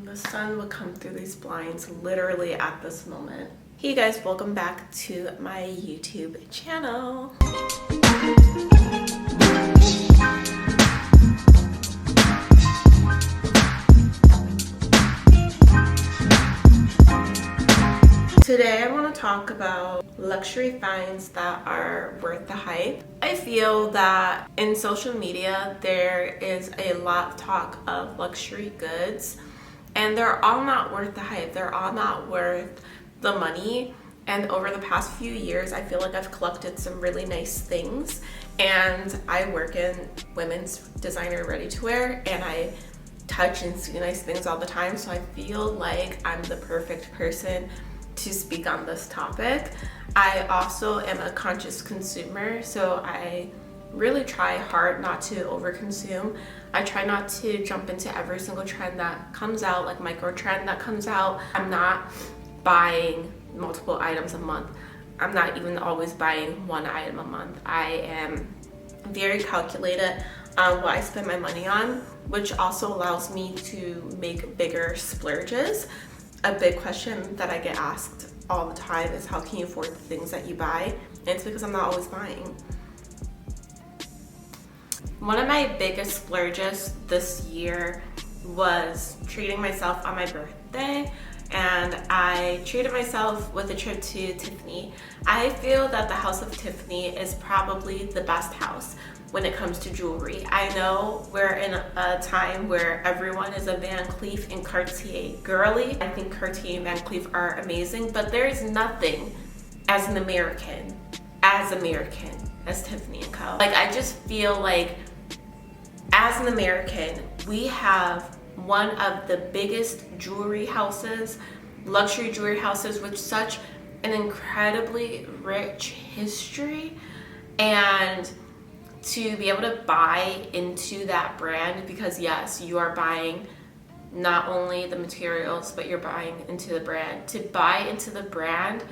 The sun would come through these blinds literally at this moment. Hey you guys, welcome back to my YouTube channel. Today I want to talk about luxury finds that are worth the hype. I feel that in social media there is a lot of talk of luxury goods and they're all not worth the hype. They're all not worth the money. And over the past few years I feel like I've collected some really nice things, and I work in women's designer ready-to-wear and I touch and see nice things all the time, so I feel like I'm the perfect person to speak on this topic. I also am a conscious consumer, so I really try hard not to overconsume. I try not to jump into every single trend that comes out, like micro trend that comes out. I'm not buying multiple items a month. I'm not even always buying one item a month. I am very calculated on what I spend my money on, which also allows me to make bigger splurges. A big question that I get asked all the time is, how can you afford the things that you buy? And it's because I'm not always buying. One of my biggest splurges this year was treating myself on my birthday, and I treated myself with a trip to Tiffany. I feel that the House of Tiffany is probably the best house when it comes to jewelry. I know we're in a time where everyone is a Van Cleef and Cartier girly. I think Cartier and Van Cleef are amazing, but there is nothing as American as Tiffany & Co. Like, I just feel like as an American, we have one of the biggest jewelry houses, luxury jewelry houses, with such an incredibly rich history, and to be able to buy into that brand, because yes, you are buying not only the materials, but you're buying into the brand. To buy into the brand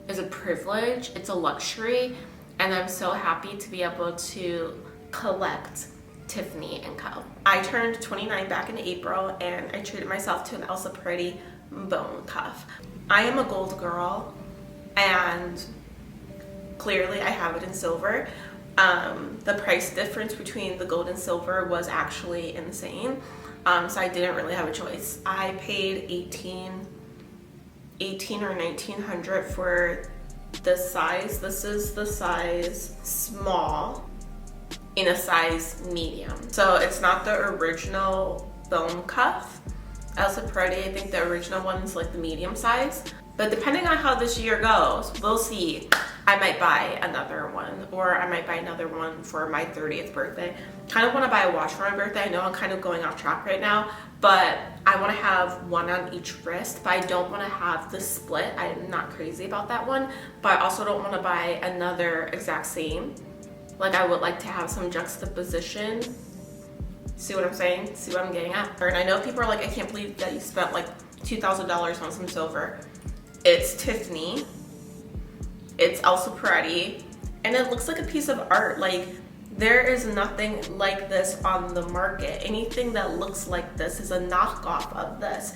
is a privilege, it's a luxury, and I'm so happy to be able to collect Tiffany & Co. I turned 29 back in April, and I treated myself to an Elsa Peretti bone cuff. I am a gold girl, and clearly I have it in silver. The price difference between the gold and silver was actually insane, so I didn't really have a choice. I paid $18 or $1900 for this size. This is the size small in a size medium, so it's not the original bone cuff. Elsa Peretti, I think the original one is like the medium size, but depending on how this year goes, we'll see. I might buy another one, or I might buy another one for my 30th birthday. Kind of want to buy a watch for my birthday. I know I'm kind of going off track right now, but I want to have one on each wrist, but I don't want to have the split. I'm not crazy about that one, but I also don't want to buy another exact same. Like, I would like to have some juxtaposition. See what I'm saying? See what I'm getting at? And I know people are like, I can't believe that you spent like $2,000 on some silver. It's Tiffany. It's Elsa Peretti, and it looks like a piece of art. Like, there is nothing like this on the market. Anything that looks like this is a knockoff of this.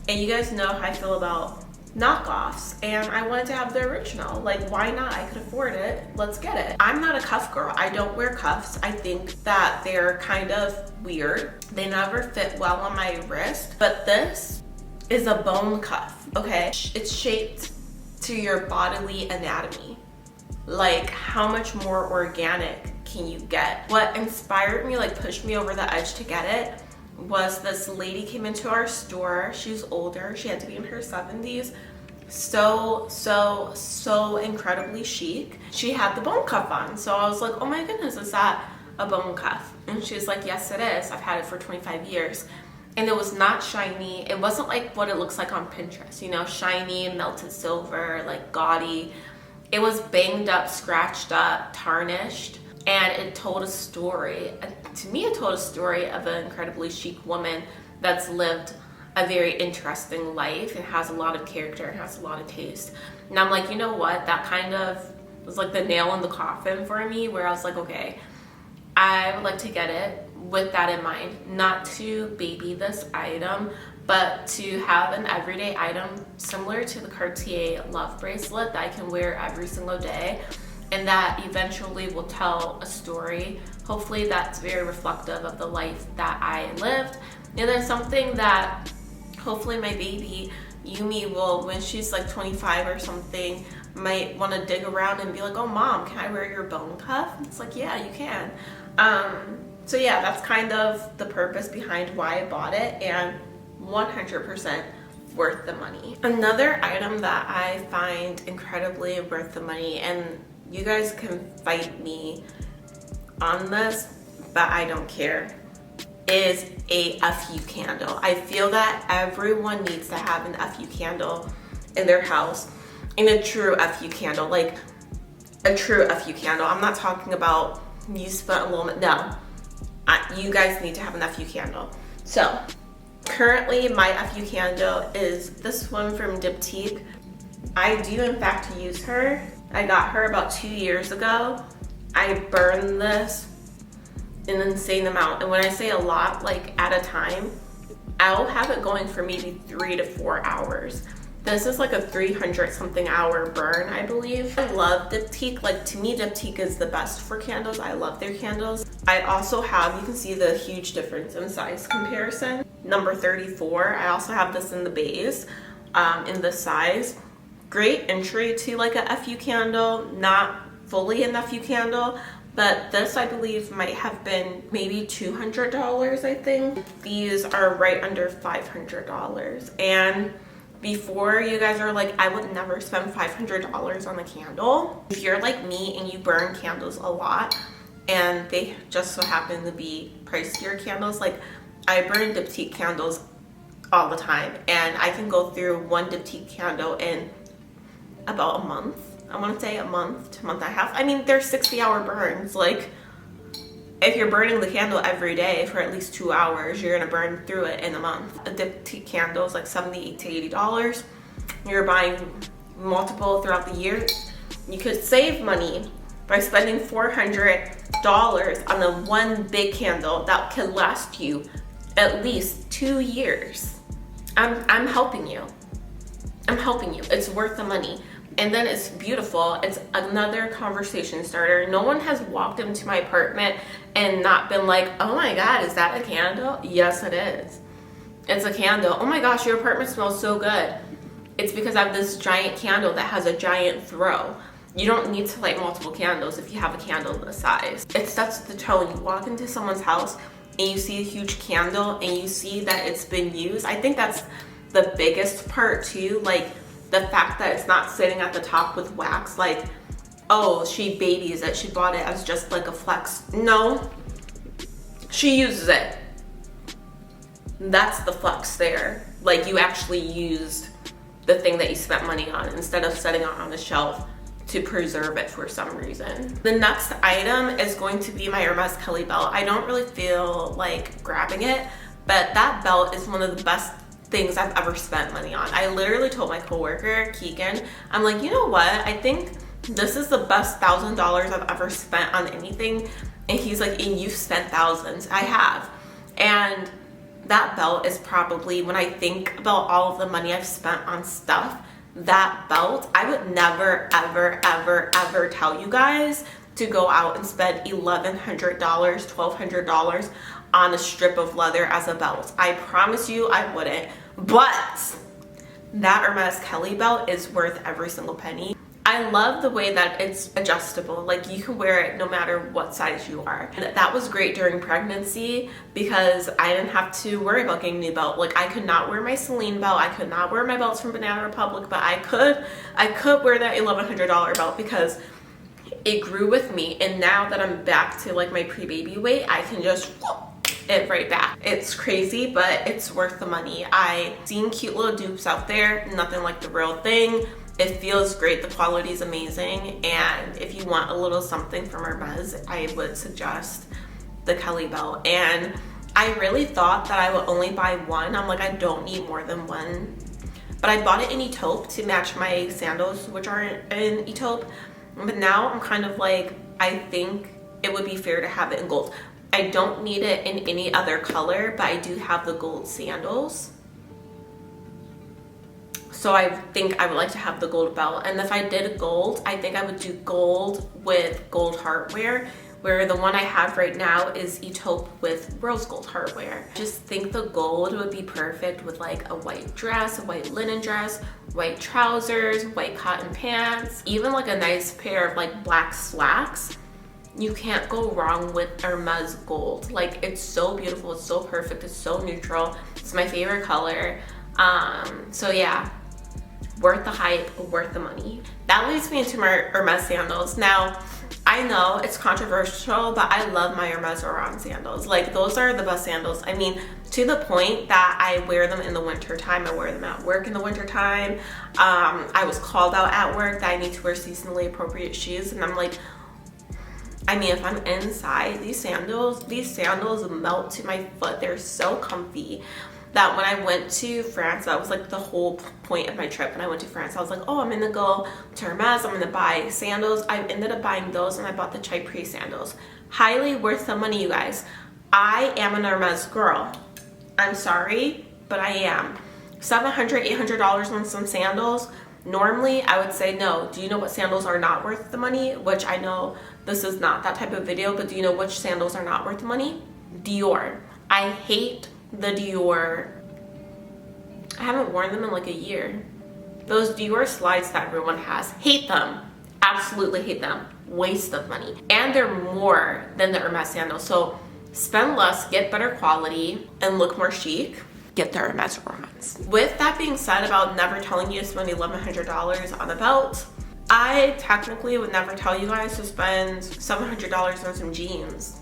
And you guys know how I feel about knockoffs, and I wanted to have the original. Like, why not? I could afford it. Let's get it. I'm not a cuff girl. I don't wear cuffs. I think that they're kind of weird. They never fit well on my wrist, but this is a bone cuff, okay? It's shaped to your bodily anatomy. Like, how much more organic can you get? What inspired me, like pushed me over the edge to get it, was this lady came into our store. She's older, she had to be in her 70s. So incredibly chic. She had the bone cuff on, so I was like, oh my goodness, is that a bone cuff? And she was like, yes it is, I've had it for 25 years. And it was not shiny. It wasn't like what it looks like on Pinterest, you know, shiny, melted silver, like gaudy. It was banged up, scratched up, tarnished, and it told a story. To me, it told a story of an incredibly chic woman that's lived a very interesting life and has a lot of character and has a lot of taste. And I'm like, you know what? That kind of was like the nail in the coffin for me, where I was like, okay, I would like to get it. with that in mind, not to baby this item, but to have an everyday item similar to the Cartier Love Bracelet that I can wear every single day, and that eventually will tell a story. Hopefully that's very reflective of the life that I lived. And then something that hopefully my baby Yumi will, when she's like 25 or something, might want to dig around and be like, oh mom, can I wear your bone cuff? It's like, yeah, you can. So yeah, that's kind of the purpose behind why I bought it, and 100% worth the money. Another item that I find incredibly worth the money, and you guys can fight me on this, but I don't care, is a FU candle. I feel that everyone needs to have an FU candle in their house, and a true FU candle, like a true FU candle. I'm not talking about you spent a little bit, no. You guys need to have an FU candle. So currently my FU candle is this one from Diptyque. I do in fact use her. I got her about 2 years ago. I burn this an insane amount, and when I say a lot, like at a time, I'll have it going for maybe 3 to 4 hours. This is like a 300 something hour burn, I believe. I love Diptyque. Like, to me, Diptyque is the best for candles. I love their candles. I also have, you can see the huge difference in size comparison. Number 34, I also have this in the base, in the size. Great entry to like a FU candle, not fully an FU candle, but this I believe might have been maybe $200, I think. These are right under $500, and before you guys are like, I would never spend $500 on a candle. If you're like me and you burn candles a lot and they just so happen to be pricier candles, like I burn Diptyque candles all the time, and I can go through one Diptyque candle in about a month. I want to say a month to a month and a half. I mean, they're 60-hour burns. Like, if you're burning the candle every day for at least 2 hours, you're gonna burn through it in a month. A Diptyque candle is like $78 to $80. You're buying multiple throughout the year. You could save money by spending $400 on the one big candle that could last you at least 2 years. I'm helping you. I'm helping you. It's worth the money. And then it's beautiful. It's another conversation starter. No one has walked into my apartment and not been like, oh my God, is that a candle? Yes, it is. It's a candle. Oh my gosh, your apartment smells so good. It's because I have this giant candle that has a giant throw. You don't need to light multiple candles if you have a candle this size. It sets the tone. You walk into someone's house and you see a huge candle and you see that it's been used. I think that's the biggest part too. Like, the fact that it's not sitting at the top with wax, like, oh, she babies it, she bought it as just like a flex. No, she uses it. That's the flex there. Like, you actually used the thing that you spent money on instead of setting it on a shelf to preserve it for some reason. The next item is going to be my Hermes Kelly belt. I don't really feel like grabbing it, but that belt is one of the best things I've ever spent money on. I literally told my coworker, Keegan, I'm like, you know what? I think this is the best $1,000 I've ever spent on anything. And he's like, and you've spent thousands. I have. And that belt is probably, when I think about all of the money I've spent on stuff, that belt, I would never, ever, ever, ever tell you guys to go out and spend $1,100, $1,200 on a strip of leather as a belt. I promise you I wouldn't. But that Hermes Kelly belt is worth every single penny. I love the way that it's adjustable. Like, you can wear it no matter what size you are. And that was great during pregnancy because I didn't have to worry about getting a new belt. Like, I could not wear my Celine belt. I could not wear my belts from Banana Republic, but I could wear that $1,100 belt because it grew with me. And now that I'm back to like my pre-baby weight, I can just it right back. It's crazy, but it's worth the money. I've seen cute little dupes out there, nothing like the real thing. It feels great, the quality is amazing, and if you want a little something from Hermes, I would suggest the Kelly belt. And I really thought that I would only buy one. I'm like, I don't need more than one. But I bought it in Etaupe to match my sandals, which are in Etaupe. But now I'm kind of like, I think it would be fair to have it in gold. I don't need it in any other color, but I do have the gold sandals. So I think I would like to have the gold belt. And if I did gold, I think I would do gold with gold heartware, where the one I have right now is Etaupe with rose gold heartware. Just think the gold would be perfect with like a white dress, a white linen dress, white trousers, white cotton pants, even like a nice pair of like black slacks. You can't go wrong with Hermes gold. Like, it's so beautiful, it's so perfect, it's so neutral. It's my favorite color. So yeah, worth the hype, worth the money. That leads me into my Hermes sandals. Now, I know it's controversial, but I love my Hermes Oran sandals. Like, those are the best sandals. I mean, to the point that I wear them in the winter time. I wear them at work in the winter time. I was called out at work that I need to wear seasonally appropriate shoes, and I'm like, I mean, if I'm inside, these sandals melt to my foot. They're so comfy that when I went to France, that was like the whole point of my trip. When I went to France, I was like, oh, I'm gonna go to Hermes, I'm gonna buy sandals. I ended up buying those, and I bought the Chypre sandals. Highly worth the money, you guys. I am an Hermes girl. I'm sorry, but I am. $700, $800 on some sandals. Normally, I would say no. Do you know what sandals are not worth the money? Which I know this is not that type of video, but do you know which sandals are not worth the money? Dior. I hate the Dior. I haven't worn them in like a year. Those Dior slides that everyone has. Hate them. Absolutely hate them. Waste of money. And they're more than the Hermes sandals. So spend less, get better quality, and look more chic. Get the Hermes Orans. With that being said about never telling you to spend $1,100 on a belt, I technically would never tell you guys to spend $700 on some jeans.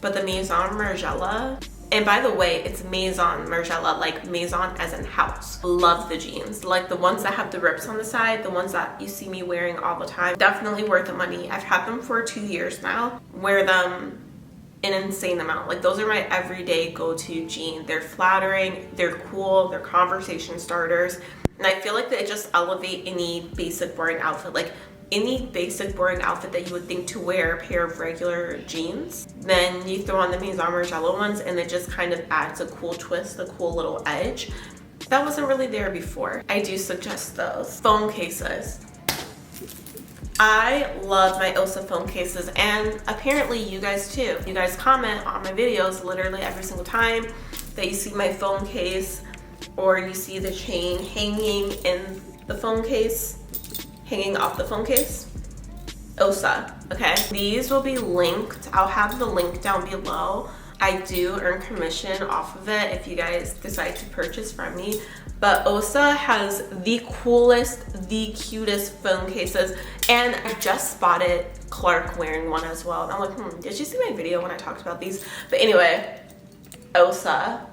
But the Maison Margiela, and by the way, it's Maison Margiela, like Maison as in house. Love the jeans. Like the ones that have the rips on the side, the ones that you see me wearing all the time. Definitely worth the money. I've had them for 2 years now. Wear them an insane amount. Like, those are my everyday go-to jeans. They're flattering, they're cool, they're conversation starters, and I feel like they just elevate any basic boring outfit. Like, any basic boring outfit that you would think to wear a pair of regular jeans, then you throw on the Maison Margiela ones, and it just kind of adds a cool twist, a cool little edge that wasn't really there before. I do suggest those. Phone cases. I love my Osa phone cases, and apparently you guys too. You guys comment on my videos literally every single time that you see my phone case, or you see the chain hanging in the phone case, hanging off the phone case. Osa, okay? These will be linked. I'll have the link down below. I do earn commission off of it if you guys decide to purchase from me. But Osa has the coolest, the cutest phone cases. And I just spotted Clark wearing one as well. And I'm like, did you see my video when I talked about these? But anyway, Osa,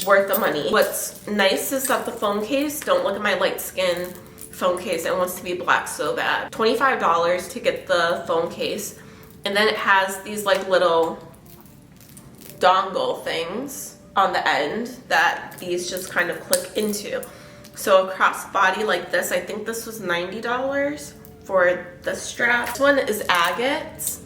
worth the money. What's nice is that the phone case, don't look at my light skin phone case, it wants to be black so bad. $25 to get the phone case. And then it has these like little dongle things on the end that these just kind of click into. So a crossbody like this, I think this was $90 for the strap. This one is agate,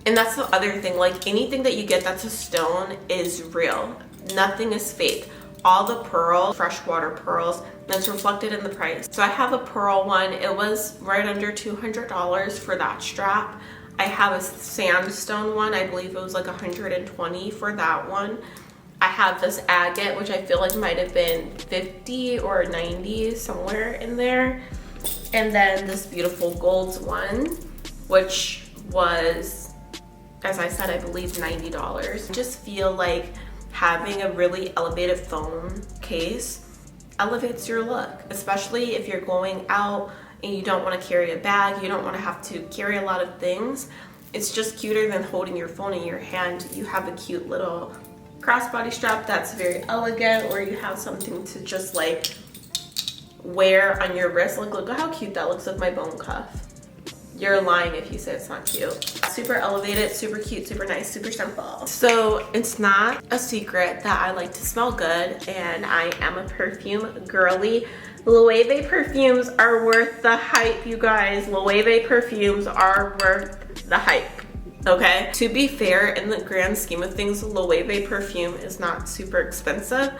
and that's the other thing, like anything that you get that's a stone is real. Nothing is fake. All the pearl, freshwater pearls, that's reflected in the price. So I have a pearl one. It was right under $200 for that strap. I have a sandstone one. I believe it was like $120 for that one. I have this agate, which I feel like might have been $50 or $90, somewhere in there. And then this beautiful gold one, which was, as I said, I believe $90. I just feel like having a really elevated phone case elevates your look, especially if you're going out and you don't want to carry a bag, you don't want to have to carry a lot of things. It's just cuter than holding your phone in your hand. You have a cute little crossbody strap that's very elegant, or you have something to just like wear on your wrist. Like, look at how cute that looks with my bone cuff. You're lying if you say it's not cute. Super elevated, super cute, super nice, super simple. So it's not a secret that I like to smell good, and I am a perfume girly. Loewe perfumes are worth the hype, you guys. Loewe perfumes are worth the hype. Okay, to be fair, in the grand scheme of things, Loewe perfume is not super expensive,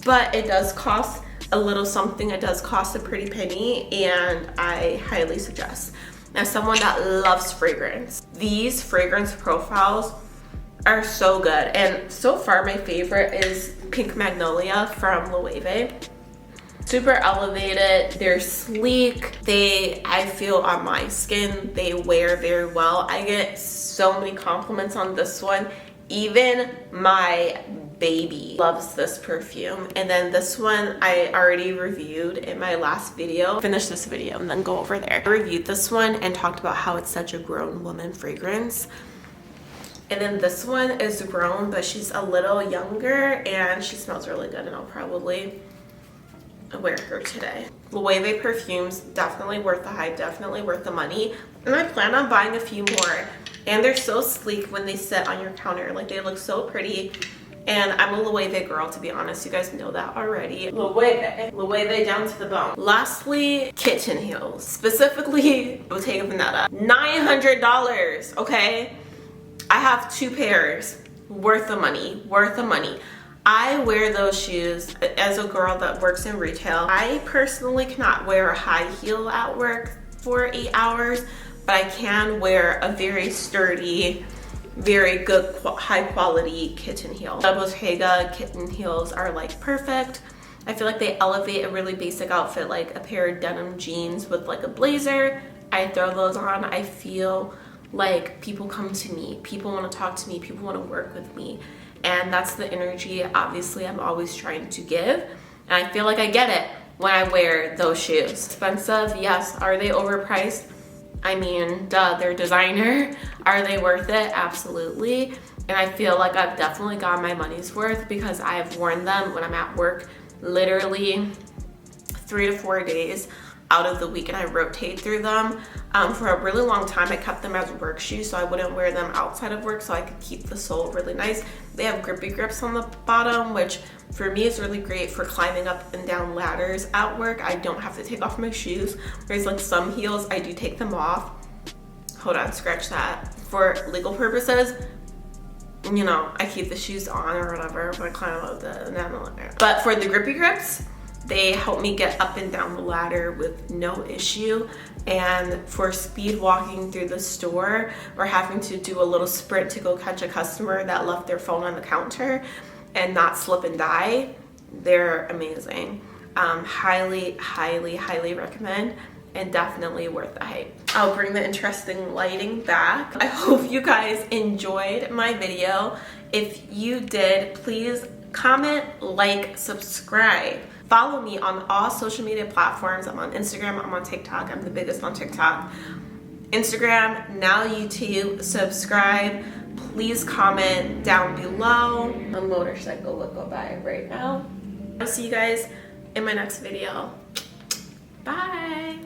but it does cost a little something. It does cost a pretty penny, and I highly suggest. As someone that loves fragrance, these fragrance profiles are so good, and so far my favorite is Pink Magnolia from Loewe. Super elevated, they're sleek, I feel on my skin, they wear very well. I get so many compliments on this one. Even my baby loves this perfume. And then this one I already reviewed in my last video. Finish this video and then go over there. I reviewed this one and talked about how it's such a grown woman fragrance. And then this one is grown, but she's a little younger and she smells really good, and I'll probably wear her today. Loewe perfumes, definitely worth the hype, definitely worth the money. And I plan on buying a few more. And they're so sleek when they sit on your counter. Like, they look so pretty. And I'm a Loewe girl, to be honest. You guys know that already. Loewe down to the bone. Lastly, kitten heels. Specifically, Bottega Veneta. $900, okay? I have 2 pairs. Worth the money, worth the money. I wear those shoes as a girl that works in retail. I personally cannot wear a high heel at work for 8 hours, but I can wear a very sturdy, very good, high quality kitten heel. The Bottega kitten heels are like perfect. I feel like they elevate a really basic outfit, like a pair of denim jeans with like a blazer. I throw those on. I feel like people come to me, people want to talk to me, people want to work with me. And that's the energy, obviously, I'm always trying to give. And I feel like I get it when I wear those shoes. Expensive, yes. Are they overpriced? I mean, duh, they're designer. Are they worth it? Absolutely. And I feel like I've definitely got my money's worth because I've worn them when I'm at work literally 3 to 4 days out of the week, and I rotate through them. For a really long time, I kept them as work shoes, so I wouldn't wear them outside of work, so I could keep the sole really nice. They have grippy grips on the bottom, which for me is really great for climbing up and down ladders at work. I don't have to take off my shoes, whereas like some heels, I do take them off. Hold on, scratch that. For legal purposes, you know, I keep the shoes on or whatever when I climb up the ladder. But for the grippy grips, they help me get up and down the ladder with no issue. And for speed walking through the store or having to do a little sprint to go catch a customer that left their phone on the counter and not slip and die, they're amazing. Highly, highly, highly recommend, and definitely worth the hype. I'll bring the interesting lighting back. I hope you guys enjoyed my video. If you did, please comment, like, subscribe. Follow me on all social media platforms. I'm on Instagram, I'm on TikTok. I'm the biggest on TikTok. Instagram, now YouTube. Subscribe. Please comment down below. A motorcycle will go by right now. I'll see you guys in my next video. Bye.